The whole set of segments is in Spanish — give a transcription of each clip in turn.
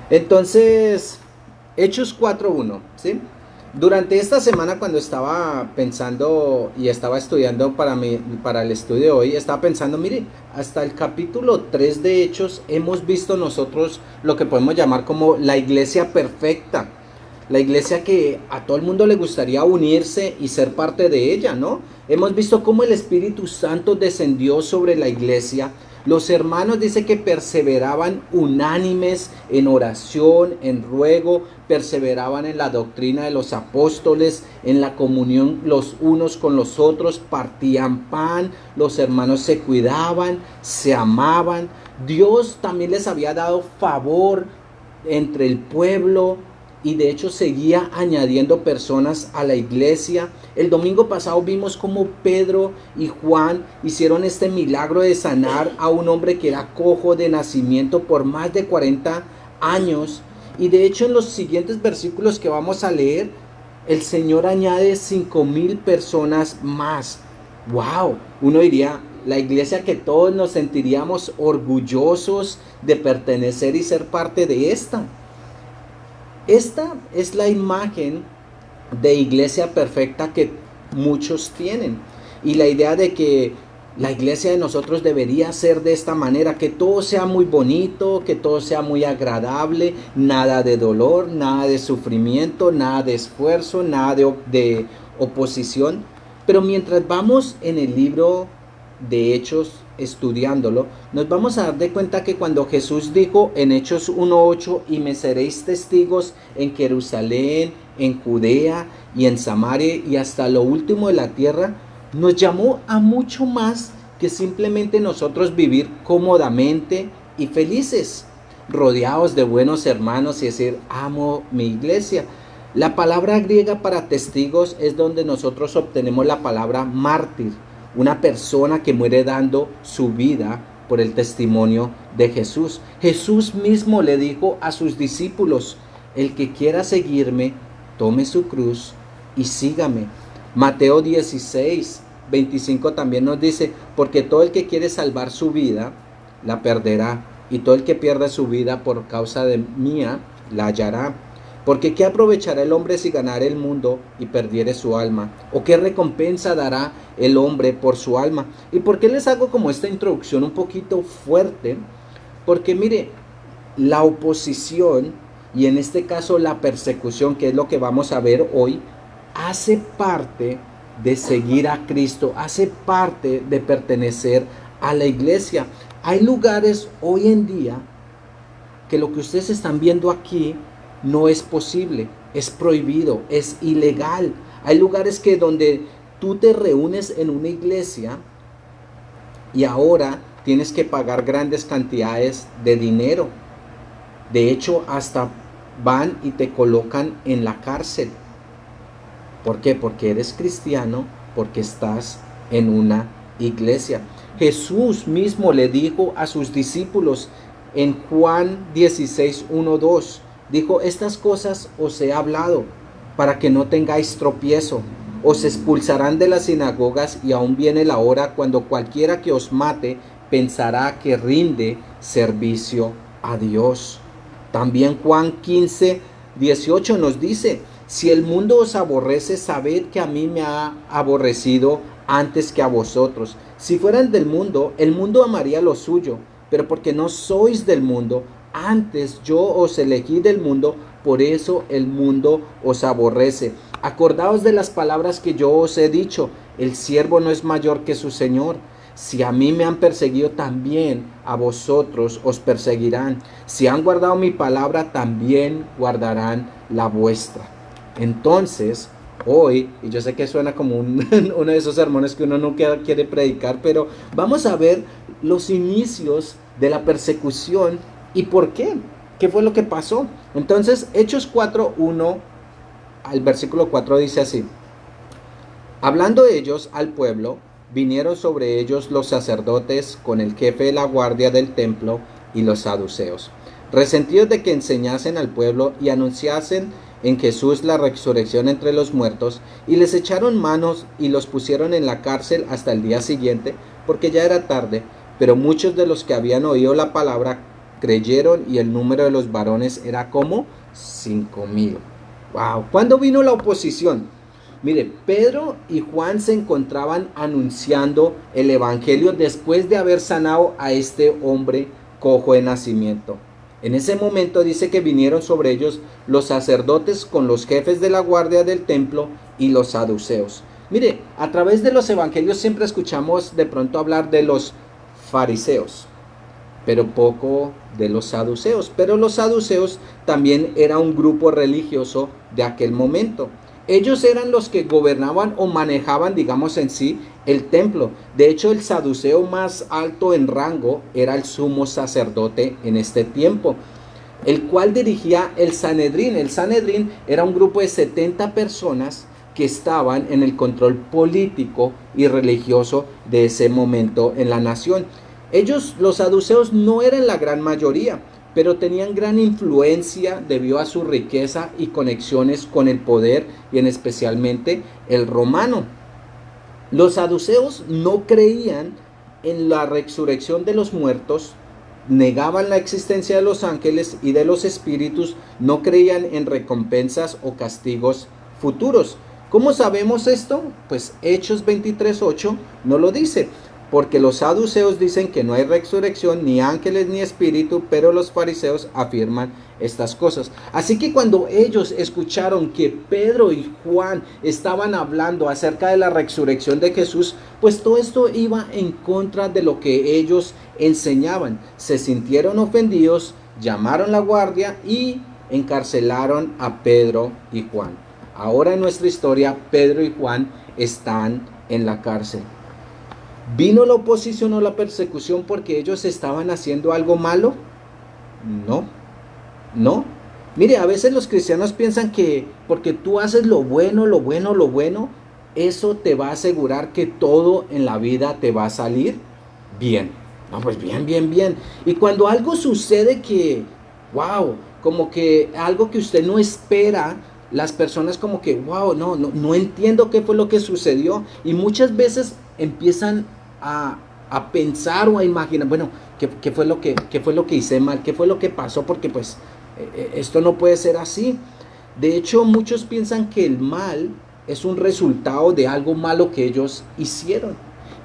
Entonces, Hechos 4:1, ¿sí? Durante esta semana cuando estaba pensando y estaba estudiando para el estudio de hoy, estaba pensando, mire, hasta el capítulo 3 de Hechos hemos visto nosotros lo que podemos llamar como la iglesia perfecta. La iglesia que a todo el mundo le gustaría unirse y ser parte de ella, ¿no? Hemos visto cómo el Espíritu Santo descendió sobre la iglesia. Los hermanos dice que perseveraban unánimes en oración, en ruego, perseveraban en la doctrina de los apóstoles, en la comunión los unos con los otros, partían pan, los hermanos se cuidaban, se amaban. Dios también les había dado favor entre el pueblo y de hecho seguía añadiendo personas a la iglesia. El domingo pasado vimos cómo Pedro y Juan hicieron este milagro de sanar a un hombre que era cojo de nacimiento por más de 40 años. Y de hecho en los siguientes versículos que vamos a leer, el Señor añade 5,000 personas más. ¡Wow! Uno diría, la iglesia que todos nos sentiríamos orgullosos de pertenecer y ser parte de esta. Esta es la imagen de iglesia perfecta que muchos tienen. Y la idea de que la iglesia de nosotros debería ser de esta manera, que todo sea muy bonito, que todo sea muy agradable, nada de dolor, nada de sufrimiento, nada de esfuerzo, nada de oposición. Pero mientras vamos en el libro de Hechos estudiándolo, nos vamos a dar de cuenta que cuando Jesús dijo en Hechos 1:8, y me seréis testigos en Jerusalén, en Judea y en Samaria y hasta lo último de la tierra, nos llamó a mucho más que simplemente nosotros vivir cómodamente y felices, rodeados de buenos hermanos y decir, amo mi iglesia. La palabra griega para testigos es donde nosotros obtenemos la palabra mártir, una persona que muere dando su vida por el testimonio de Jesús. Jesús mismo le dijo a sus discípulos, el que quiera seguirme, tome su cruz y sígame. Mateo 16:25 también nos dice, porque todo el que quiere salvar su vida, la perderá, y todo el que pierda su vida por causa de mía, la hallará. Porque ¿qué aprovechará el hombre si ganare el mundo y perdiere su alma? ¿O qué recompensa dará el hombre por su alma? ¿Y por qué les hago como esta introducción un poquito fuerte? Porque mire, la oposición y en este caso la persecución, que es lo que vamos a ver hoy, hace parte de seguir a Cristo, hace parte de pertenecer a la iglesia. Hay lugares hoy en día que lo que ustedes están viendo aquí no es posible, es prohibido, es ilegal. Hay lugares que donde tú te reúnes en una iglesia y ahora tienes que pagar grandes cantidades de dinero. De hecho, hasta van y te colocan en la cárcel. ¿Por qué? Porque eres cristiano, porque estás en una iglesia. Jesús mismo le dijo a sus discípulos en Juan 16:1-2, dijo, estas cosas os he hablado para que no tengáis tropiezo. Os expulsarán de las sinagogas y aún viene la hora cuando cualquiera que os mate pensará que rinde servicio a Dios. También Juan 15:18 nos dice, si el mundo os aborrece, sabed que a mí me ha aborrecido antes que a vosotros. Si fueran del mundo, el mundo amaría lo suyo, pero porque no sois del mundo, antes yo os elegí del mundo, por eso el mundo os aborrece. Acordaos de las palabras que yo os he dicho, el siervo no es mayor que su señor. Si a mí me han perseguido, también a vosotros os perseguirán. Si han guardado mi palabra, también guardarán la vuestra. Entonces, hoy, y yo sé que suena como uno de esos sermones que uno nunca quiere predicar, pero vamos a ver los inicios de la persecución y por qué. ¿Qué fue lo que pasó? Entonces, Hechos 4:1 al versículo 4 dice así: hablando ellos al pueblo, vinieron sobre ellos los sacerdotes con el jefe de la guardia del templo y los saduceos, resentidos de que enseñasen al pueblo y anunciasen en Jesús la resurrección entre los muertos, y les echaron manos y los pusieron en la cárcel hasta el día siguiente, porque ya era tarde. Pero muchos de los que habían oído la palabra creyeron y el número de los varones era como 5,000. Wow. ¿Cuándo vino la oposición? Mire, Pedro y Juan se encontraban anunciando el evangelio después de haber sanado a este hombre cojo de nacimiento. En ese momento dice que vinieron sobre ellos los sacerdotes con los jefes de la guardia del templo y los saduceos. Mire, a través de los evangelios siempre escuchamos de pronto hablar de los fariseos, pero poco de los saduceos. Pero los saduceos también era un grupo religioso de aquel momento. Ellos eran los que gobernaban o manejaban, digamos en sí, el templo. De hecho, el saduceo más alto en rango era el sumo sacerdote en este tiempo, el cual dirigía el Sanedrín. El Sanedrín era un grupo de 70 personas que estaban en el control político y religioso de ese momento en la nación. Ellos, los saduceos, no eran la gran mayoría, pero tenían gran influencia debido a su riqueza y conexiones con el poder y en especialmente el romano. Los saduceos no creían en la resurrección de los muertos, negaban la existencia de los ángeles y de los espíritus, no creían en recompensas o castigos futuros. ¿Cómo sabemos esto? Pues Hechos 23:8 no lo dice, porque los saduceos dicen que no hay resurrección, ni ángeles ni espíritu, pero los fariseos afirman estas cosas. Así que cuando ellos escucharon que Pedro y Juan estaban hablando acerca de la resurrección de Jesús, pues todo esto iba en contra de lo que ellos enseñaban. Se sintieron ofendidos, llamaron la guardia y encarcelaron a Pedro y Juan. Ahora en nuestra historia, Pedro y Juan están en la cárcel. ¿Vino la oposición o la persecución porque ellos estaban haciendo algo malo? No. Mire, a veces los cristianos piensan que porque tú haces lo bueno, eso te va a asegurar que todo en la vida te va a salir bien. No, pues bien. Y cuando algo sucede que, wow, como que algo que usted no espera, las personas como que, wow, no entiendo qué fue lo que sucedió. Y muchas veces empiezan a pensar o a imaginar, bueno, ¿qué fue lo que hice mal? ¿Qué fue lo que pasó? Porque pues esto no puede ser así. De hecho, muchos piensan que el mal es un resultado de algo malo que ellos hicieron.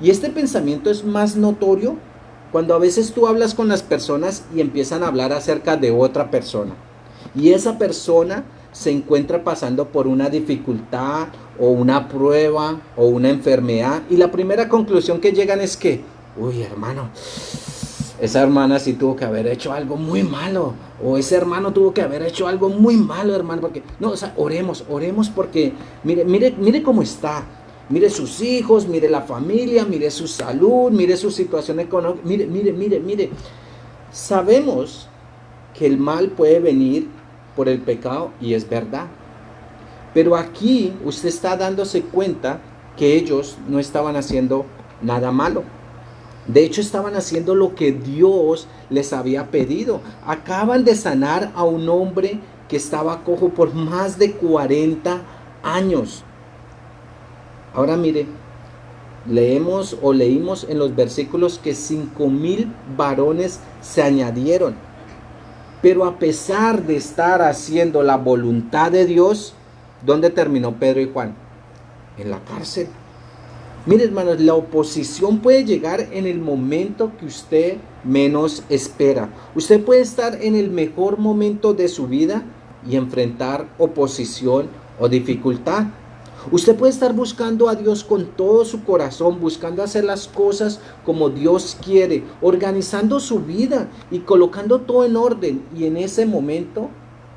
Y este pensamiento es más notorio cuando a veces tú hablas con las personas y empiezan a hablar acerca de otra persona. Y esa persona se encuentra pasando por una dificultad o una prueba o una enfermedad, y la primera conclusión que llegan es que, uy, hermano, esa hermana sí tuvo que haber hecho algo muy malo, o ese hermano tuvo que haber hecho algo muy malo, hermano, porque no, o sea, oremos porque mire cómo está, mire sus hijos, mire la familia, mire su salud, mire su situación económica, mire. Sabemos que el mal puede venir por el pecado, y es verdad. Pero aquí usted está dándose cuenta que ellos no estaban haciendo nada malo. De hecho, estaban haciendo lo que Dios les había pedido. Acaban de sanar a un hombre que estaba cojo por más de 40 años. Ahora mire, leímos en los versículos que 5,000 varones se añadieron. Pero a pesar de estar haciendo la voluntad de Dios, ¿dónde terminó Pedro y Juan? En la cárcel. Mire, hermanos, la oposición puede llegar en el momento que usted menos espera. Usted puede estar en el mejor momento de su vida y enfrentar oposición o dificultad. Usted puede estar buscando a Dios con todo su corazón, buscando hacer las cosas como Dios quiere, organizando su vida y colocando todo en orden. Y en ese momento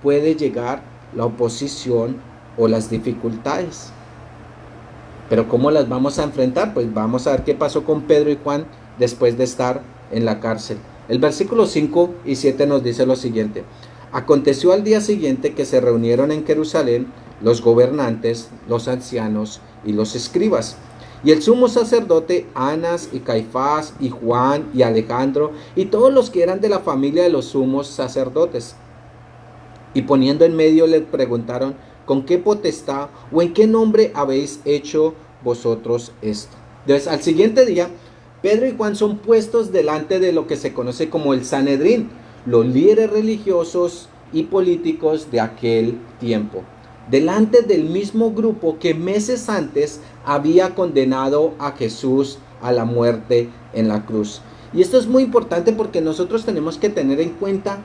puede llegar la oposición o las dificultades. Pero ¿cómo las vamos a enfrentar? Pues vamos a ver qué pasó con Pedro y Juan después de estar en la cárcel. El versículo 5 y 7 nos dice lo siguiente. Aconteció al día siguiente que se reunieron en Jerusalén los gobernantes, los ancianos y los escribas, y el sumo sacerdote Anás y Caifás y Juan y Alejandro y todos los que eran de la familia de los sumos sacerdotes. Y poniendo en medio les preguntaron, ¿con qué potestad o en qué nombre habéis hecho vosotros esto? Entonces, al siguiente día, Pedro y Juan son puestos delante de lo que se conoce como el Sanedrín. los líderes religiosos y políticos de aquel tiempo, delante del mismo grupo que meses antes había condenado a Jesús a la muerte en la cruz. Y esto es muy importante porque nosotros tenemos que tener en cuenta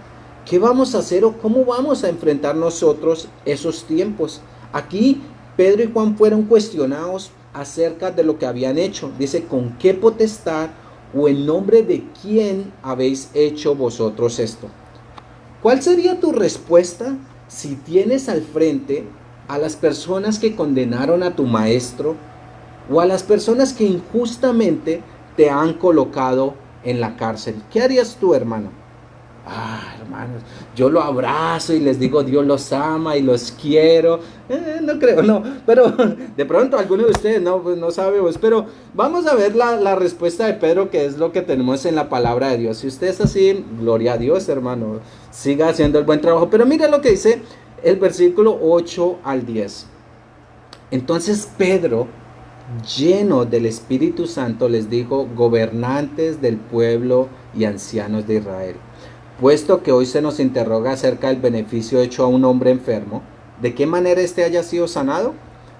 qué vamos a hacer o cómo vamos a enfrentar nosotros esos tiempos. Aquí Pedro y Juan fueron cuestionados acerca de lo que habían hecho. Dice, ¿con qué potestad o en nombre de quién habéis hecho vosotros esto? ¿Cuál sería tu respuesta si tienes al frente a las personas que condenaron a tu maestro o a las personas que injustamente te han colocado en la cárcel? ¿Qué harías tú, hermano? Hermanos, yo lo abrazo y les digo Dios los ama y los quiero. No creo, no, pero de pronto alguno de ustedes no sabe, pues, pero vamos a ver la respuesta de Pedro, que es lo que tenemos en la palabra de Dios. Si usted es así, gloria a Dios, hermano, siga haciendo el buen trabajo. Pero mira lo que dice el versículo 8 al 10. Entonces Pedro, lleno del Espíritu Santo, les dijo: gobernantes del pueblo y ancianos de Israel, puesto que hoy se nos interroga acerca del beneficio hecho a un hombre enfermo, ¿de qué manera éste haya sido sanado?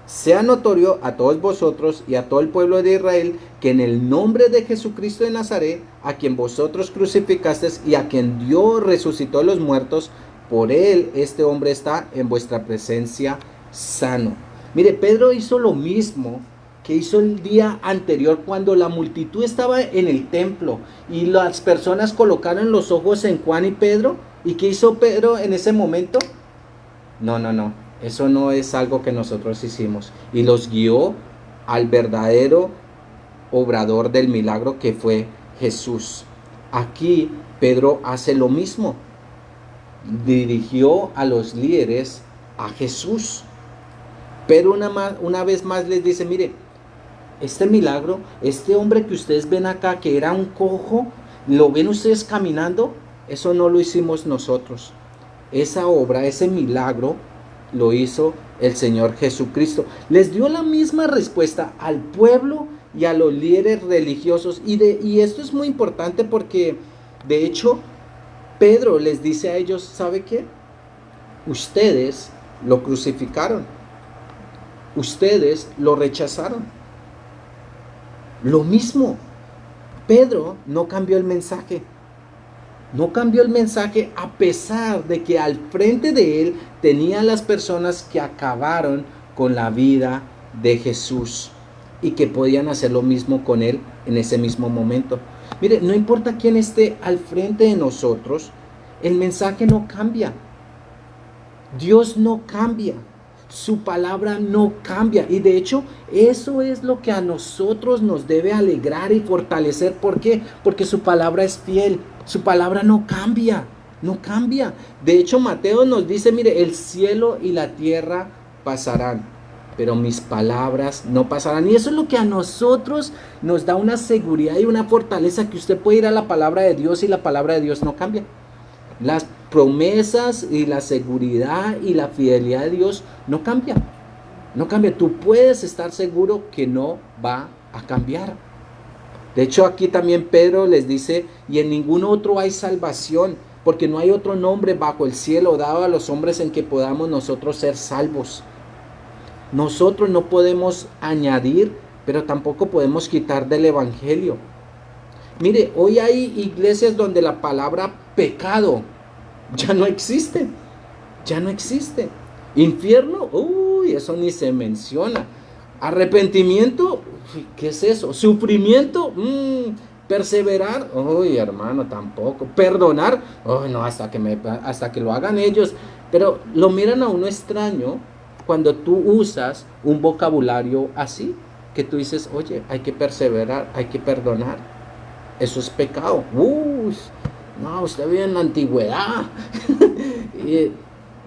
Sea notorio a todos vosotros y a todo el pueblo de Israel que en el nombre de Jesucristo de Nazaret, a quien vosotros crucificasteis y a quien Dios resucitó de los muertos, por él este hombre está en vuestra presencia sano. Mire, Pedro hizo lo mismo que hizo el día anterior cuando la multitud estaba en el templo y las personas colocaron los ojos en Juan y Pedro. ¿Y qué hizo Pedro en ese momento? No, eso no es algo que nosotros hicimos. Y los guió al verdadero obrador del milagro, que fue Jesús. Aquí Pedro hace lo mismo. Dirigió a los líderes a Jesús. Pero una vez más les dice: mire, este milagro, este hombre que ustedes ven acá, que era un cojo, ¿lo ven ustedes caminando? Eso no lo hicimos nosotros. Esa obra, ese milagro, lo hizo el Señor Jesucristo. Les dio la misma respuesta al pueblo y a los líderes religiosos. Y esto es muy importante porque, de hecho, Pedro les dice a ellos: ¿sabe qué? Ustedes lo crucificaron. Ustedes lo rechazaron. Lo mismo. Pedro no cambió el mensaje. No cambió el mensaje, a pesar de que al frente de él tenía las personas que acabaron con la vida de Jesús y que podían hacer lo mismo con él en ese mismo momento. Mire, no importa quién esté al frente de nosotros, el mensaje no cambia. Dios no cambia. Su palabra no cambia. Y de hecho, eso es lo que a nosotros nos debe alegrar y fortalecer. ¿Por qué? Porque su palabra es fiel. Su palabra no cambia. No cambia. De hecho, Mateo nos dice: mire, el cielo y la tierra pasarán, pero mis palabras no pasarán. Y eso es lo que a nosotros nos da una seguridad y una fortaleza, que usted puede ir a la palabra de Dios y la palabra de Dios no cambia. Las promesas y la seguridad y la fidelidad de Dios no cambian. No cambia. Tú puedes estar seguro que no va a cambiar. De hecho, aquí también Pedro les dice: y en ningún otro hay salvación, porque no hay otro nombre bajo el cielo dado a los hombres en que podamos nosotros ser salvos. Nosotros no podemos añadir, pero tampoco podemos quitar del evangelio. Mire, hoy hay iglesias donde la palabra pecado ya no existe. Ya no existe. Infierno, eso ni se menciona. Arrepentimiento, ¿qué es eso? Sufrimiento, perseverar, hermano, tampoco. Perdonar, no, hasta que lo hagan ellos. Pero lo miran a uno extraño cuando tú usas un vocabulario así, que tú dices: oye, hay que perseverar, hay que perdonar. Eso es pecado. No, usted vive en la antigüedad.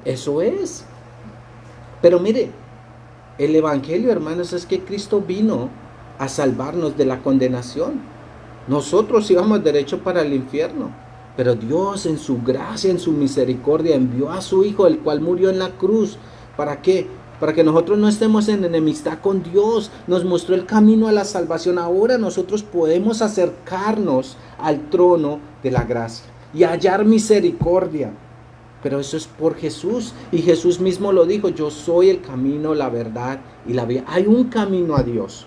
Eso es. Pero mire, el evangelio, hermanos, es que Cristo vino a salvarnos de la condenación. Nosotros íbamos derecho para el infierno, pero Dios, en su gracia, en su misericordia, envió a su Hijo, el cual murió en la cruz. ¿Para qué? Para que nosotros no estemos en enemistad con Dios. Nos mostró el camino a la salvación. Ahora nosotros podemos acercarnos al trono de la gracia. y hallar misericordia. Pero eso es por Jesús. Y Jesús mismo lo dijo, yo soy el camino, la verdad y la vida. Hay un camino a Dios.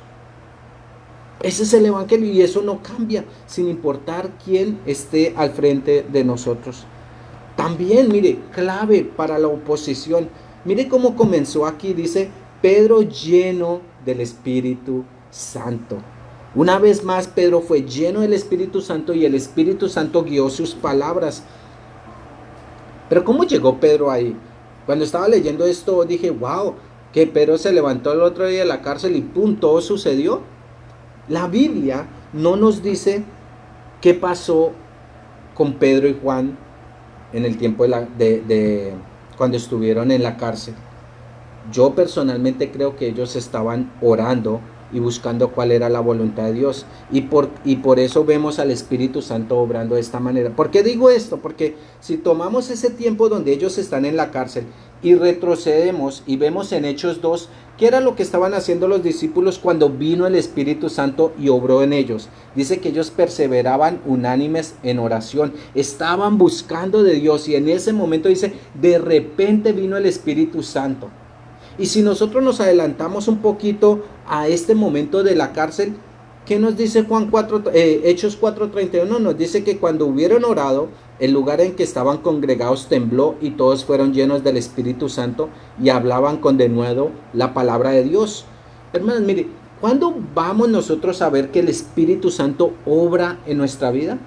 Ese es el evangelio y eso no cambia sin importar quién esté al frente de nosotros. También, mire, clave para la oposición. Mire cómo comenzó aquí, dice, Pedro lleno del Espíritu Santo. Una vez más, Pedro fue lleno del Espíritu Santo y el Espíritu Santo guió sus palabras. Pero ¿cómo llegó Pedro ahí? Cuando estaba leyendo esto dije, wow, que Pedro se levantó el otro día de la cárcel y ¡pum! Todo sucedió. La Biblia no nos dice qué pasó con Pedro y Juan en el tiempo de cuando estuvieron en la cárcel. Yo personalmente creo que ellos estaban orando y buscando cuál era la voluntad de Dios. Y por eso vemos al Espíritu Santo obrando de esta manera. ¿Por qué digo esto? Porque si tomamos ese tiempo donde ellos están en la cárcel y retrocedemos y vemos en Hechos 2, ¿qué era lo que estaban haciendo los discípulos cuando vino el Espíritu Santo y obró en ellos? Dice que ellos perseveraban unánimes en oración, estaban buscando de Dios y en ese momento dice, de repente vino el Espíritu Santo. Y si nosotros nos adelantamos un poquito a este momento de la cárcel, ¿qué nos dice Hechos 4:31? Nos dice que cuando hubieron orado, el lugar en que estaban congregados tembló y todos fueron llenos del Espíritu Santo y hablaban con denuedo la palabra de Dios. Hermanos, mire, ¿cuándo vamos nosotros a ver que el Espíritu Santo obra en nuestra vida?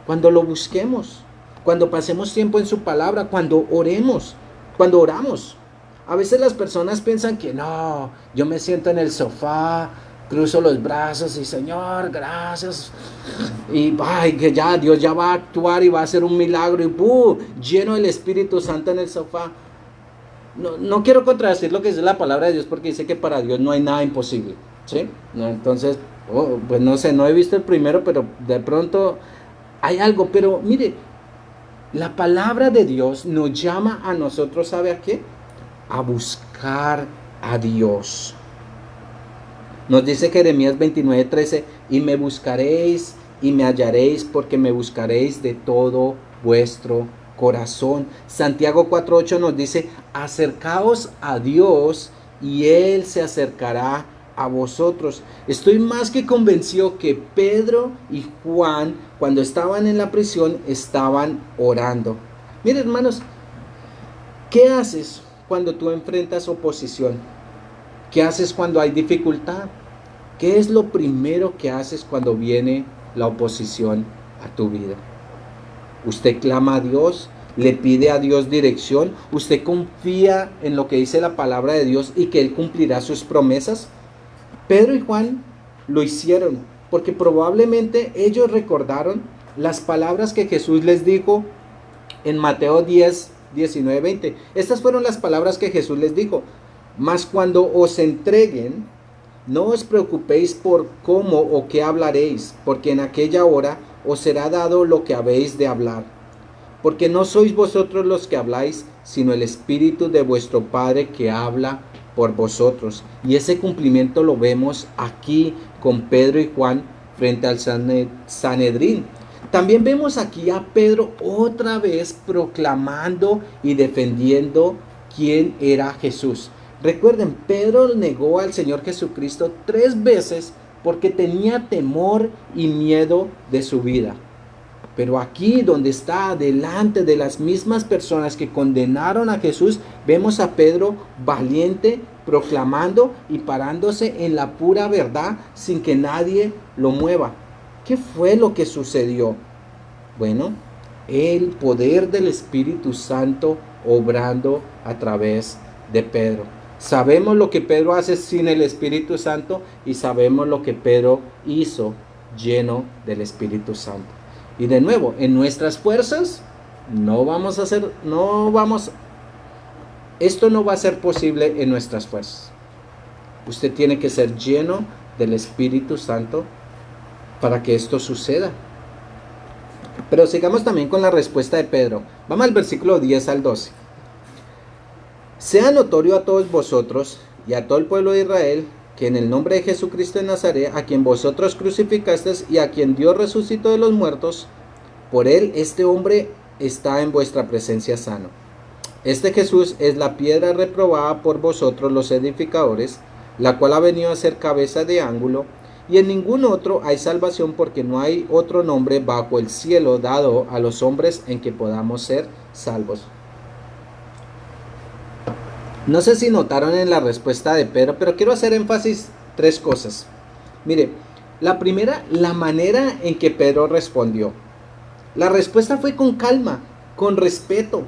Cuando lo busquemos, cuando pasemos tiempo en su palabra, cuando oremos, cuando oramos. A veces las personas piensan que no, yo me siento en el sofá, cruzo los brazos y Señor, gracias. Y que ya Dios ya va a actuar y va a hacer un milagro y lleno del Espíritu Santo en el sofá. No quiero contradecir lo que dice la palabra de Dios porque dice que para Dios no hay nada imposible, ¿sí? Entonces, pues no sé, no he visto el primero, pero de pronto hay algo. Pero mire, la palabra de Dios nos llama a nosotros, ¿sabe a qué? A buscar a Dios. Nos dice Jeremías 29:13, y me buscaréis y me hallaréis porque me buscaréis de todo vuestro corazón. Santiago 4:8 nos dice, acercaos a Dios y Él se acercará a vosotros. Estoy más que convencido que Pedro y Juan, cuando estaban en la prisión, estaban orando. Miren, hermanos, ¿qué haces cuando tú enfrentas oposición? ¿Qué haces cuando hay dificultad? ¿Qué es lo primero que haces cuando viene la oposición a tu vida? ¿Usted clama a Dios? ¿Le pide a Dios dirección? ¿Usted confía en lo que dice la palabra de Dios y que Él cumplirá sus promesas? Pedro y Juan lo hicieron porque probablemente ellos recordaron las palabras que Jesús les dijo en Mateo 10:19-20. Estas fueron las palabras que Jesús les dijo. Mas cuando os entreguen, no os preocupéis por cómo o qué hablaréis, porque en aquella hora os será dado lo que habéis de hablar. Porque no sois vosotros los que habláis, sino el Espíritu de vuestro Padre que habla por vosotros. Y ese cumplimiento lo vemos aquí con Pedro y Juan frente al Sanedrín. También vemos aquí a Pedro otra vez proclamando y defendiendo quién era Jesús. Recuerden, Pedro negó al Señor Jesucristo 3 veces porque tenía temor y miedo de su vida. Pero aquí donde está delante de las mismas personas que condenaron a Jesús, vemos a Pedro valiente, proclamando y parándose en la pura verdad sin que nadie lo mueva. ¿Qué fue lo que sucedió? Bueno, el poder del Espíritu Santo obrando a través de Pedro. Sabemos lo que Pedro hace sin el Espíritu Santo y sabemos lo que Pedro hizo lleno del Espíritu Santo. Y de nuevo, en nuestras fuerzas esto no va a ser posible en nuestras fuerzas. Usted tiene que ser lleno del Espíritu Santo para que esto suceda. Pero sigamos también con la respuesta de Pedro. Vamos al versículo 10 al 12. Sea notorio a todos vosotros y a todo el pueblo de Israel que en el nombre de Jesucristo de Nazaret, a quien vosotros crucificasteis y a quien Dios resucitó de los muertos, Por él este hombre está en vuestra presencia sano. Este Jesús es la piedra reprobada por vosotros los edificadores, la cual ha venido a ser cabeza de ángulo, y en ningún otro hay salvación, porque no hay otro nombre bajo el cielo dado a los hombres en que podamos ser salvos. No sé si notaron en la respuesta de Pedro, pero quiero hacer énfasis tres cosas. Mire, la primera, la manera en que Pedro respondió. La respuesta fue con calma, con respeto.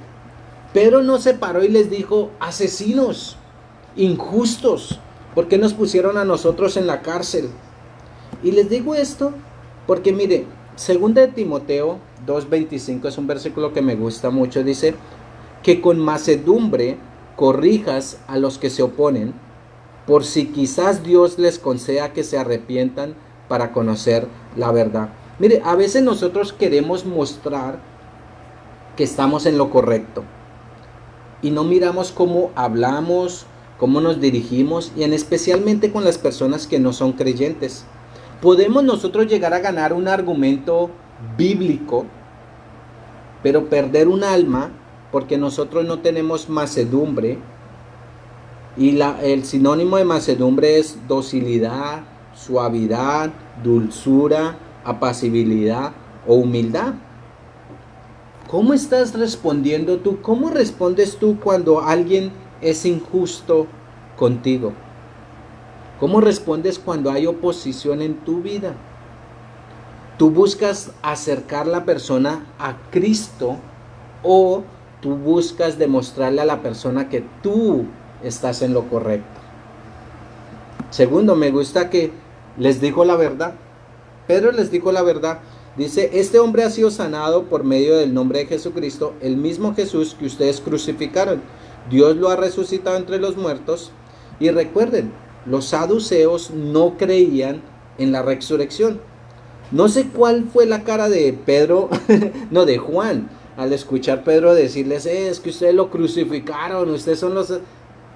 Pedro no se paró y les dijo: asesinos, injustos, ¿por qué nos pusieron a nosotros en la cárcel? Y les digo esto porque mire, 2 de Timoteo 2:25 es un versículo que me gusta mucho. Dice que con mansedumbre corrijas a los que se oponen, por si quizás Dios les conceda que se arrepientan para conocer la verdad. Mire, a veces nosotros queremos mostrar que estamos en lo correcto y no miramos cómo hablamos, cómo nos dirigimos, y especialmente con las personas que no son creyentes. Podemos nosotros llegar a ganar un argumento bíblico, pero perder un alma porque nosotros no tenemos mansedumbre. Y el sinónimo de mansedumbre es docilidad, suavidad, dulzura, apacibilidad o humildad. ¿Cómo estás respondiendo tú? ¿Cómo respondes tú cuando alguien es injusto contigo? ¿Cómo respondes cuando hay oposición en tu vida? ¿Tú buscas acercar a la persona a Cristo o tú buscas demostrarle a la persona que tú estás en lo correcto? Segundo, me gusta que les dijo la verdad. Pedro les dijo la verdad. Dice: este hombre ha sido sanado por medio del nombre de Jesucristo, el mismo Jesús que ustedes crucificaron. Dios lo ha resucitado entre los muertos. Y recuerden, los saduceos no creían en la resurrección. No sé cuál fue la cara de Pedro, no, de Juan, al escuchar Pedro decirles: es que ustedes lo crucificaron, ustedes son los...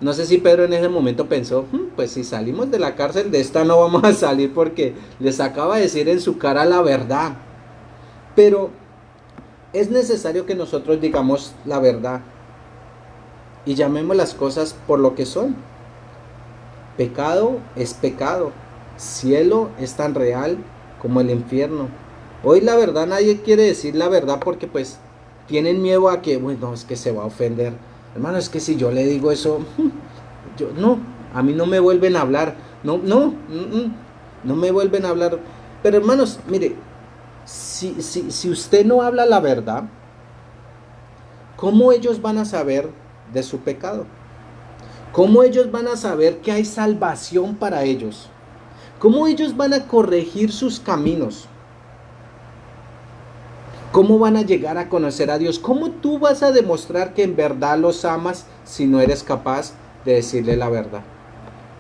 No sé si Pedro en ese momento pensó: pues si salimos de la cárcel, de esta no vamos a salir, porque les acaba de decir en su cara la verdad. Pero es necesario que nosotros digamos la verdad y llamemos las cosas por lo que son. Pecado es pecado. Cielo es tan real como el infierno. Hoy la verdad, nadie quiere decir la verdad porque pues tienen miedo a que, bueno, es que se va a ofender. Hermano, es que si yo le digo eso, a mí no me vuelven a hablar. No me vuelven a hablar. Pero hermanos, mire, si usted no habla la verdad, ¿cómo ellos van a saber de su pecado? ¿Cómo ellos van a saber que hay salvación para ellos? ¿Cómo ellos van a corregir sus caminos? ¿Cómo van a llegar a conocer a Dios? ¿Cómo tú vas a demostrar que en verdad los amas si no eres capaz de decirle la verdad?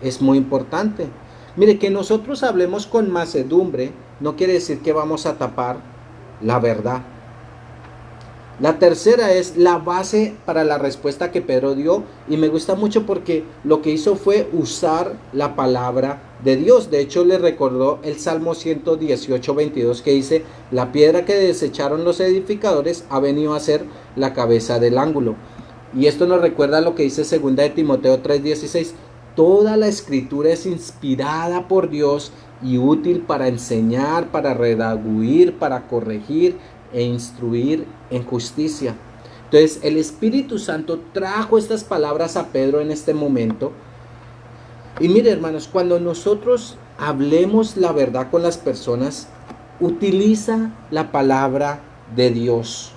Es muy importante. Mire, que nosotros hablemos con mansedumbre no quiere decir que vamos a tapar la verdad. La tercera es la base para la respuesta que Pedro dio, y me gusta mucho porque lo que hizo fue usar la palabra de Dios. De hecho, le recordó el Salmo 118:22 que dice: la piedra que desecharon los edificadores ha venido a ser la cabeza del ángulo. Y esto nos recuerda lo que dice 2 de Timoteo 3:16: toda la escritura es inspirada por Dios y útil para enseñar, para redarguir, para corregir e instruir en justicia. Entonces el Espíritu Santo trajo estas palabras a Pedro en este momento. Y mire, hermanos, cuando nosotros hablemos la verdad con las personas, utiliza la palabra de Dios.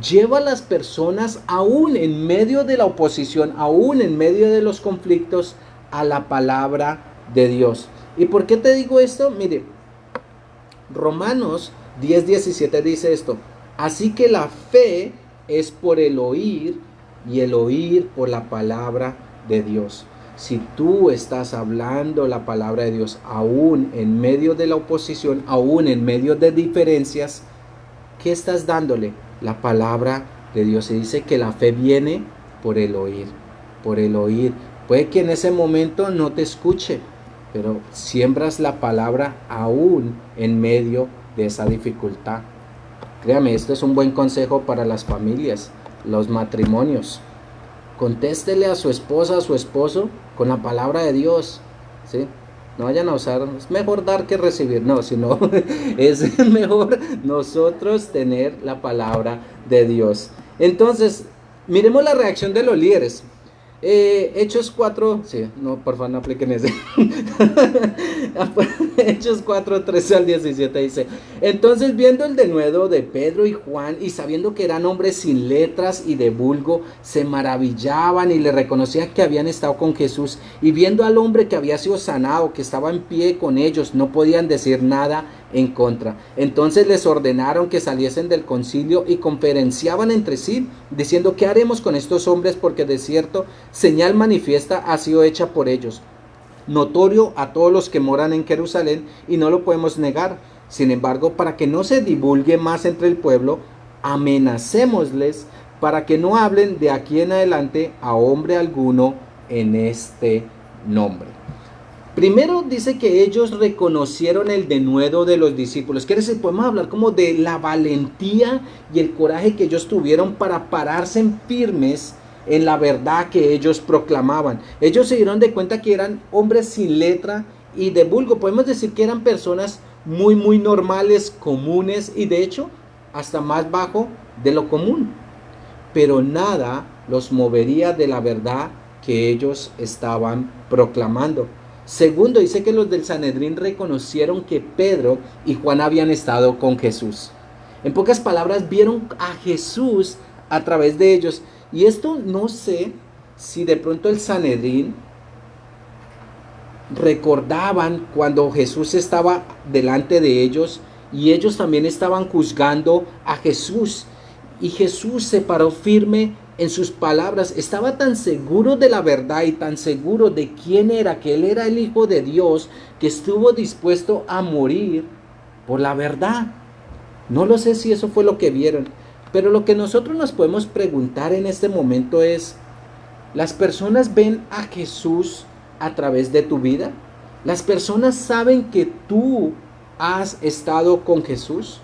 Lleva a las personas, aún en medio de la oposición, aún en medio de los conflictos, a la palabra de Dios. ¿Y por qué te digo esto? Mire, Romanos 10:17 dice esto: así que la fe es por el oír, y el oír por la palabra de Dios. Si tú estás hablando la palabra de Dios aún en medio de la oposición, aún en medio de diferencias, ¿qué estás dándole? La palabra de Dios. Y dice que la fe viene por el oír, por el oír. Puede que en ese momento no te escuche, pero siembras la palabra aún en medio de esa dificultad. Créame, esto es un buen consejo para las familias, los matrimonios. Contéstele a su esposa, a su esposo, con la palabra de Dios, ¿sí? No vayan a usar, es mejor dar que recibir, no, sino es mejor nosotros tener la palabra de Dios. Entonces, miremos la reacción de los líderes. Hechos 4, sí, no, por favor no apliquen ese. Hechos 4, 13 al 17 dice: entonces viendo el denuedo de Pedro y Juan, y sabiendo que eran hombres sin letras y de vulgo, se maravillaban y le reconocían que habían estado con Jesús. Y viendo al hombre que había sido sanado, que estaba en pie con ellos, no podían decir nada en contra. Entonces les ordenaron que saliesen del concilio y conferenciaban entre sí, diciendo: ¿qué haremos con estos hombres? Porque de cierto señal manifiesta ha sido hecha por ellos, notorio a todos los que moran en Jerusalén, y no lo podemos negar. Sin embargo, para que no se divulgue más entre el pueblo, amenacémosles para que no hablen de aquí en adelante a hombre alguno en este nombre. Primero dice que ellos reconocieron el denuedo de los discípulos. Quiere decir, podemos hablar como de la valentía y el coraje que ellos tuvieron para pararse en firmes en la verdad que ellos proclamaban. Ellos se dieron de cuenta que eran hombres sin letra y de vulgo. Podemos decir que eran personas muy normales, comunes, y de hecho hasta más bajo de lo común. Pero nada los movería de la verdad que ellos estaban proclamando. Segundo, dice que los del Sanedrín reconocieron que Pedro y Juan habían estado con Jesús. En pocas palabras, vieron a Jesús a través de ellos. Y esto no sé si de pronto el Sanedrín recordaban cuando Jesús estaba delante de ellos y ellos también estaban juzgando a Jesús. Y Jesús se paró firme en sus palabras. Estaba tan seguro de la verdad y tan seguro de quién era, que Él era el Hijo de Dios, que estuvo dispuesto a morir por la verdad. No lo sé si eso fue lo que vieron, pero lo que nosotros nos podemos preguntar en este momento es: ¿las personas ven a Jesús a través de tu vida? ¿Las personas saben que tú has estado con Jesús?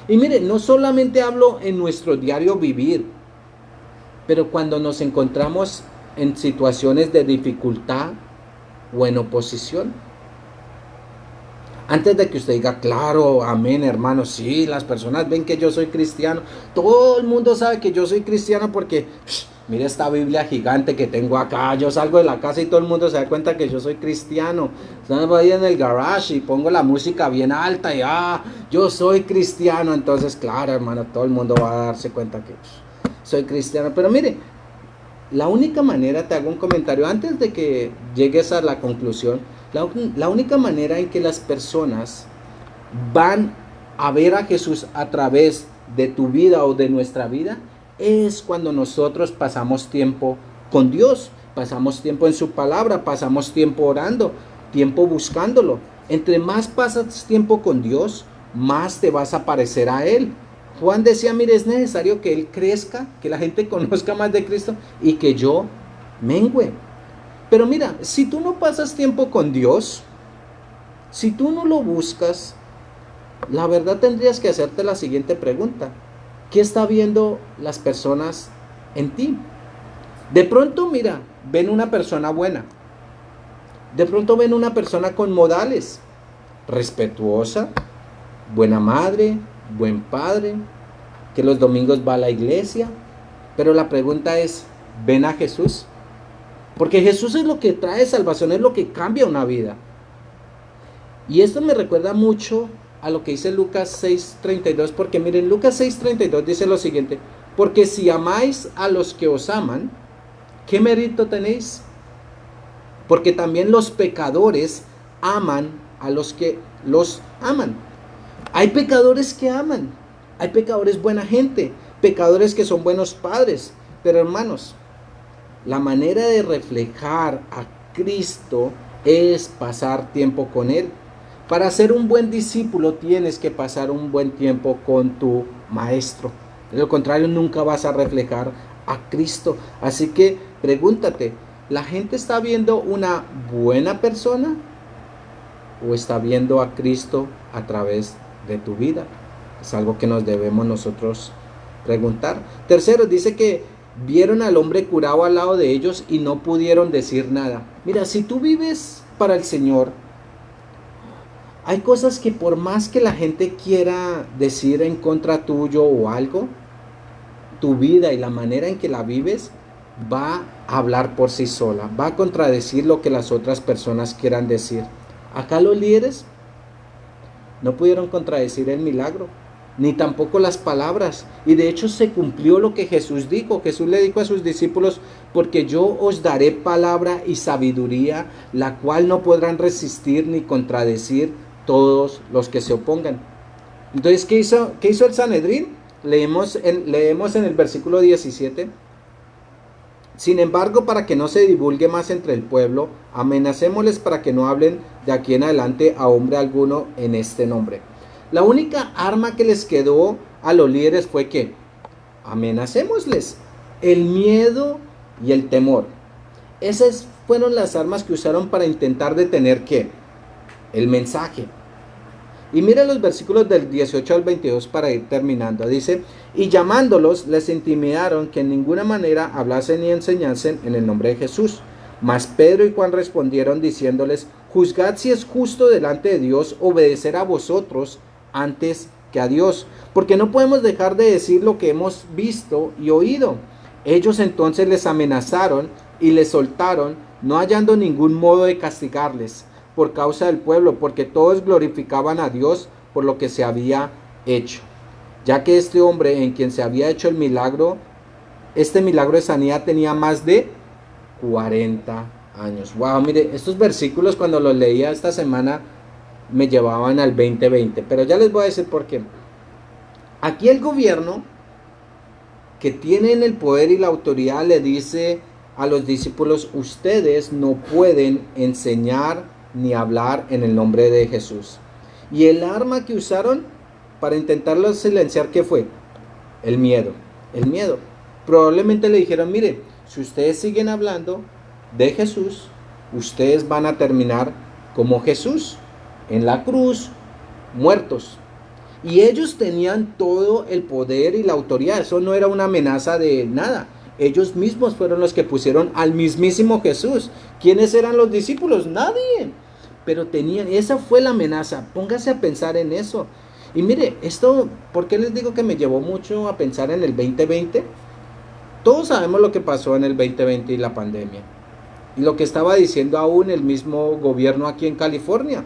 Y mire, no solamente hablo en nuestro diario vivir, pero cuando nos encontramos en situaciones de dificultad o en oposición. Antes de que usted diga, claro, amén, hermano, sí, las personas ven que yo soy cristiano. Todo el mundo sabe que yo soy cristiano porque, mire esta Biblia gigante que tengo acá. Yo salgo de la casa y todo el mundo se da cuenta que yo soy cristiano. Estamos ahí en el garage y pongo la música bien alta y, yo soy cristiano. Entonces, claro, hermano, todo el mundo va a darse cuenta que soy cristiano. Pero mire, la única manera, te hago un comentario antes de que llegues a la conclusión. La única manera en que las personas van a ver a Jesús a través de tu vida o de nuestra vida es cuando nosotros pasamos tiempo con Dios, pasamos tiempo en su palabra, pasamos tiempo orando, tiempo buscándolo. Entre más pasas tiempo con Dios, más te vas a parecer a Él. Juan decía, mire, es necesario que Él crezca, que la gente conozca más de Cristo y que yo mengüe. Pero mira, si tú no pasas tiempo con Dios, si tú no lo buscas, la verdad tendrías que hacerte la siguiente pregunta: ¿qué está viendo las personas en ti? De pronto, mira, ven una persona buena. De pronto ven una persona con modales, respetuosa, buena madre, buen padre, que los domingos va a la iglesia. Pero la pregunta es, ¿ven a Jesús? Porque Jesús es lo que trae salvación, es lo que cambia una vida. Y esto me recuerda mucho a lo que dice Lucas 6:32, porque miren, Lucas 6:32 dice lo siguiente: porque si amáis a los que os aman, ¿qué mérito tenéis? Porque también los pecadores aman a los que los aman. Hay pecadores que aman, hay pecadores buena gente, pecadores que son buenos padres, pero hermanos, la manera de reflejar a Cristo es pasar tiempo con Él. Para ser un buen discípulo tienes que pasar un buen tiempo con tu maestro. De lo contrario, nunca vas a reflejar a Cristo. Así que pregúntate, ¿la gente está viendo una buena persona o está viendo a Cristo a través de tu vida? Es algo que nos debemos nosotros preguntar. Tercero, dice que vieron al hombre curado al lado de ellos y no pudieron decir nada. Mira, si tú vives para el Señor, hay cosas que por más que la gente quiera decir en contra tuyo o algo, tu vida y la manera en que la vives va a hablar por sí sola, va a contradecir lo que las otras personas quieran decir. Acá los líderes no pudieron contradecir el milagro, ni tampoco las palabras. Y de hecho se cumplió lo que Jesús dijo. Jesús le dijo a sus discípulos, porque yo os daré palabra y sabiduría, la cual no podrán resistir ni contradecir todos los que se opongan. Entonces, ¿qué hizo el Sanedrín? Leemos en el versículo 17. Sin embargo, para que no se divulgue más entre el pueblo, amenacémosles para que no hablen de aquí en adelante a hombre alguno en este nombre. La única arma que les quedó a los líderes fue que amenacémosles, el miedo y el temor. Esas fueron las armas que usaron para intentar detener ¿qué? El mensaje. Y mira los versículos del 18 al 22 para ir terminando. Dice, y llamándolos les intimidaron que en ninguna manera hablasen ni enseñasen en el nombre de Jesús. Mas Pedro y Juan respondieron diciéndoles, juzgad si es justo delante de Dios obedecer a vosotros antes que a Dios, porque no podemos dejar de decir lo que hemos visto y oído. Ellos entonces les amenazaron y les soltaron, no hallando ningún modo de castigarles por causa del pueblo, porque todos glorificaban a Dios por lo que se había hecho, ya que este hombre en quien se había hecho el milagro, este milagro de sanidad tenía más de 40 años. Wow, mire, estos versículos cuando los leía esta semana me llevaban al 2020, pero ya les voy a decir por qué. Aquí el gobierno que tiene el poder y la autoridad le dice a los discípulos, ustedes no pueden enseñar ni hablar en el nombre de Jesús. Y el arma que usaron para intentarlo silenciar, ¿qué fue? El miedo. El miedo. Probablemente le dijeron, mire, si ustedes siguen hablando de Jesús, ustedes van a terminar como Jesús, en la cruz, muertos. Y ellos tenían todo el poder y la autoridad. Eso no era una amenaza de nada. Ellos mismos fueron los que pusieron al mismísimo Jesús. ¿Quiénes eran los discípulos? Nadie. Pero tenían, esa fue la amenaza. Póngase a pensar en eso. Y mire, esto, ¿por qué les digo que me llevó mucho a pensar en el 2020? Todos sabemos lo que pasó en el 2020 y la pandemia. Y lo que estaba diciendo aún el mismo gobierno aquí en California.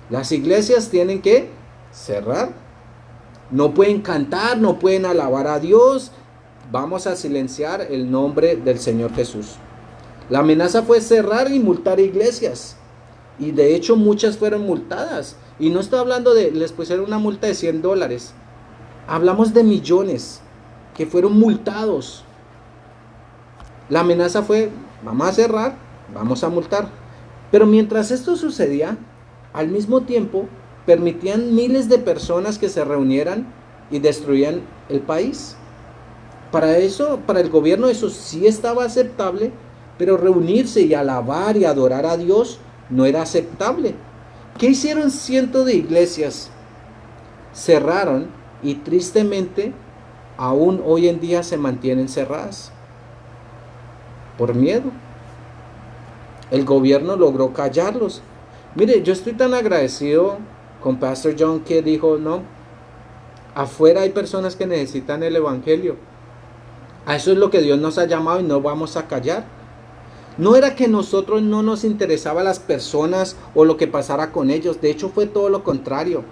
Las iglesias tienen que cerrar. No pueden cantar, no pueden alabar a Dios. Vamos a silenciar el nombre del Señor Jesús. La amenaza fue cerrar y multar iglesias. Y de hecho muchas fueron multadas. Y no estoy hablando de, les pusieron una multa de $100. Hablamos de millones que fueron multados. La amenaza fue, vamos a cerrar, vamos a multar. Pero mientras esto sucedía, al mismo tiempo, permitían miles de personas que se reunieran y destruían el país. Para eso, para el gobierno eso sí estaba aceptable, pero reunirse y alabar y adorar a Dios no era aceptable. ¿Qué hicieron cientos de iglesias? Cerraron y tristemente aún hoy en día se mantienen cerradas por miedo. El gobierno logró callarlos. Mire, yo estoy tan agradecido con Pastor John que dijo, no, afuera hay personas que necesitan el evangelio. A eso es lo que Dios nos ha llamado y no vamos a callar. No era que nosotros no nos interesaba las personas o lo que pasara con ellos. De hecho fue todo lo contrario.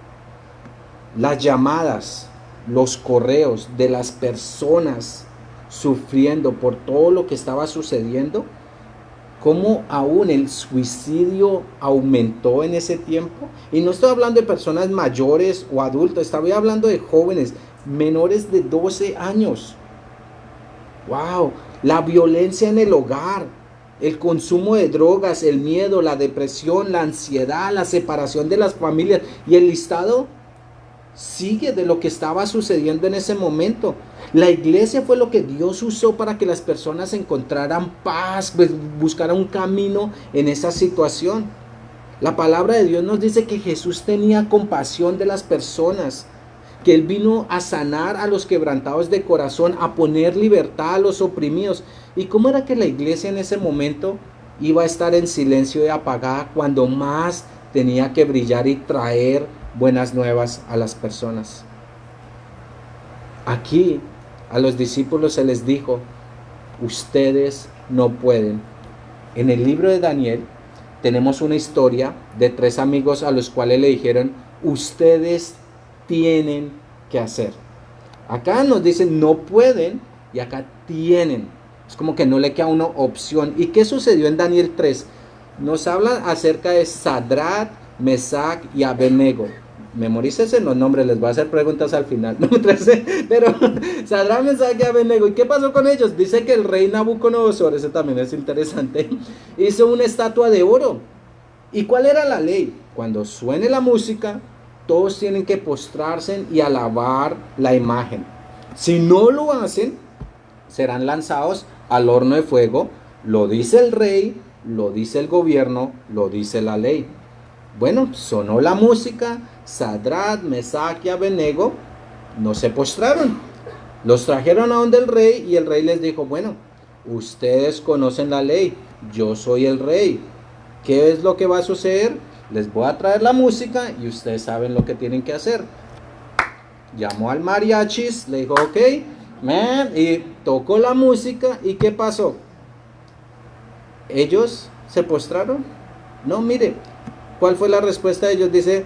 Las llamadas, los correos de las personas sufriendo por todo lo que estaba sucediendo. Cómo aún el suicidio aumentó en ese tiempo. Y no estoy hablando de personas mayores o adultos. Estoy hablando de jóvenes menores de 12 años. Wow, la violencia en el hogar, el consumo de drogas, el miedo, la depresión, la ansiedad, la separación de las familias y el listado sigue de lo que estaba sucediendo en ese momento. La iglesia fue lo que Dios usó para que las personas encontraran paz, buscaran un camino en esa situación. La palabra de Dios nos dice que Jesús tenía compasión de las personas. que Él vino a sanar a los quebrantados de corazón, a poner libertad a los oprimidos. ¿Y cómo era que la iglesia en ese momento iba a estar en silencio y apagada cuando más tenía que brillar y traer buenas nuevas a las personas? Aquí a los discípulos se les dijo: ustedes no pueden. En el libro de Daniel tenemos una historia de 3 amigos a los cuales le dijeron: ustedes tienen que hacer. Acá nos dicen no pueden y acá tienen. Es como que no le queda una opción. ¿Y qué sucedió en Daniel 3? Nos habla acerca de Sadrach, Mesach y Abednego. Memorícense los nombres, les voy a hacer preguntas al final. No, pero Sadrach, Mesach y Abednego. ¿Y qué pasó con ellos? Dice que el rey Nabucodonosor, ese también es interesante, hizo una estatua de oro. ¿Y cuál era la ley? Cuando suene la música, todos tienen que postrarse y alabar la imagen. Si no lo hacen, serán lanzados al horno de fuego. Lo dice el rey, lo dice el gobierno, lo dice la ley. Bueno, sonó la música, Sadrach, Mesach y Abednego no se postraron. Los trajeron a donde el rey y el rey les dijo: bueno, ustedes conocen la ley, yo soy el rey. ¿Qué es lo que va a suceder? Les voy a traer la música y ustedes saben lo que tienen que hacer. Llamó al mariachis, le dijo: ok, y tocó la música. ¿Y qué pasó? ¿Ellos se postraron? No, mire, ¿cuál fue la respuesta de ellos? Dice: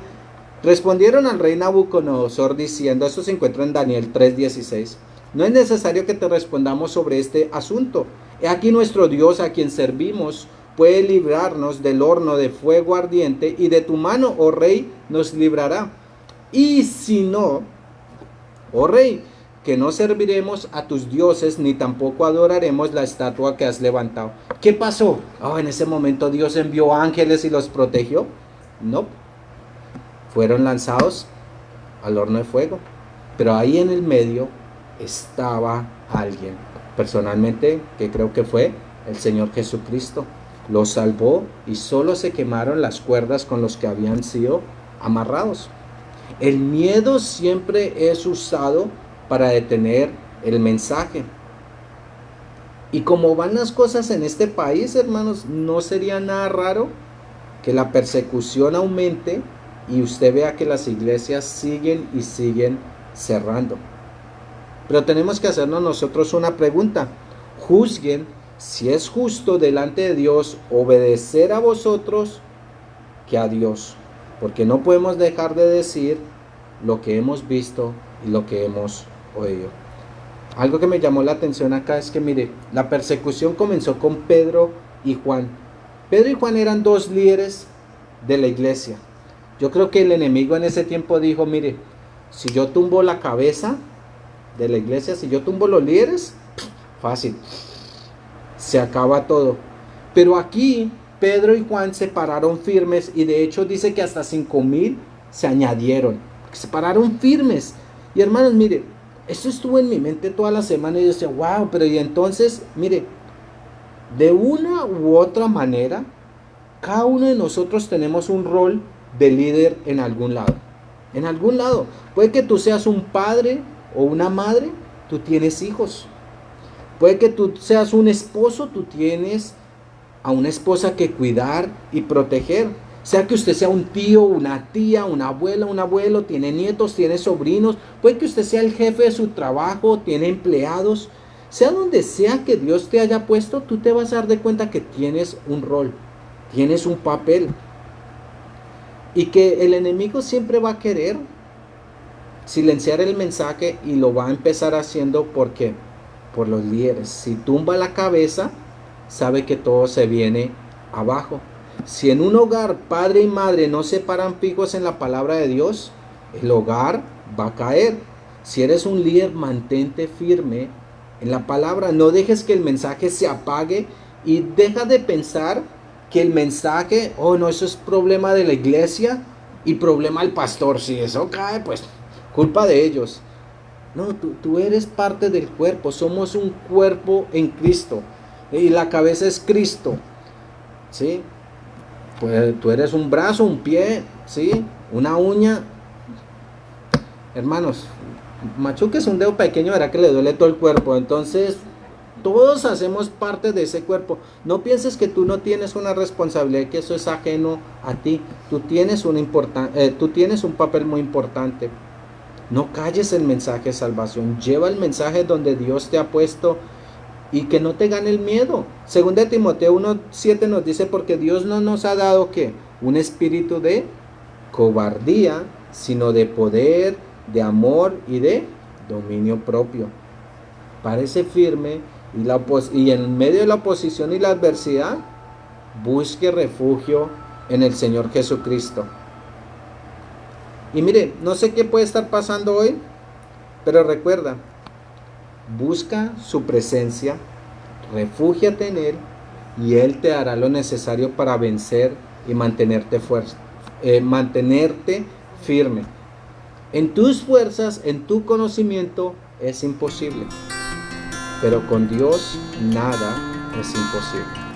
respondieron al rey Nabucodonosor diciendo, esto se encuentra en Daniel 3:16, no es necesario que te respondamos sobre este asunto. He aquí nuestro Dios a quien servimos puede librarnos del horno de fuego ardiente, y de tu mano, oh rey, nos librará. Y si no, oh rey, que no serviremos a tus dioses, ni tampoco adoraremos la estatua que has levantado. ¿Qué pasó? En ese momento Dios envió ángeles y los protegió. No, fueron lanzados al horno de fuego. Pero ahí en el medio estaba alguien, personalmente, que creo que fue el Señor Jesucristo. Los salvó y solo se quemaron las cuerdas con los que habían sido amarrados. El miedo siempre es usado para detener el mensaje. Y como van las cosas en este país, hermanos, no sería nada raro que la persecución aumente y usted vea que las iglesias siguen y siguen cerrando. Pero tenemos que hacernos nosotros una pregunta. Juzguen si es justo delante de Dios obedecer a vosotros que a Dios, porque no podemos dejar de decir lo que hemos visto y lo que hemos oído. Algo que me llamó la atención acá es que, mire, la persecución comenzó con Pedro y Juan. Pedro y Juan eran 2 líderes de la iglesia. Yo creo que el enemigo en ese tiempo dijo: mire, si yo tumbo la cabeza de la iglesia, si yo tumbo los líderes, fácil, se acaba todo. Pero aquí Pedro y Juan se pararon firmes, y de hecho dice que hasta 5,000 se añadieron, se pararon firmes. Y hermanos, mire, esto estuvo en mi mente toda la semana y yo decía: wow, pero y entonces, mire, de una u otra manera, cada uno de nosotros tenemos un rol de líder en algún lado. En algún lado. Puede que tú seas un padre o una madre, tú tienes hijos. Puede que tú seas un esposo, tú tienes a una esposa que cuidar y proteger. Sea que usted sea un tío, una tía, una abuela, un abuelo, tiene nietos, tiene sobrinos. Puede que usted sea el jefe de su trabajo, tiene empleados. Sea donde sea que Dios te haya puesto, tú te vas a dar de cuenta que tienes un rol, tienes un papel. Y que el enemigo siempre va a querer silenciar el mensaje, y lo va a empezar haciendo porque por los líderes. Si tumba la cabeza, sabe que todo se viene abajo. Si en un hogar padre y madre no se paran fijos en la palabra de Dios, el hogar va a caer. Si eres un líder, mantente firme en la palabra. No dejes que el mensaje se apague, y deja de pensar que el mensaje, no, eso es problema de la iglesia y problema del pastor. Si eso cae, pues culpa de ellos. No, tú eres parte del cuerpo. Somos un cuerpo en Cristo, y la cabeza es Cristo, ¿sí? Pues tú eres un brazo, un pie, ¿sí? Una uña. Hermanos, machuques un dedo pequeño, verá que le duele todo el cuerpo. Entonces, todos hacemos parte de ese cuerpo. No pienses que tú no tienes una responsabilidad, que eso es ajeno a ti. Tú tienes tú tienes un papel muy importante. No calles el mensaje de salvación. Lleva el mensaje donde Dios te ha puesto y que no te gane el miedo. Según de Timoteo 1:7 nos dice, porque Dios no nos ha dado ¿qué? Un espíritu de cobardía, sino de poder, de amor y de dominio propio. Parece firme y en medio de la oposición y la adversidad, busque refugio en el Señor Jesucristo. Y mire, no sé qué puede estar pasando hoy, pero recuerda, busca su presencia, refúgiate en Él y Él te hará lo necesario para vencer y mantenerte firme. En tus fuerzas, en tu conocimiento es imposible, pero con Dios nada es imposible.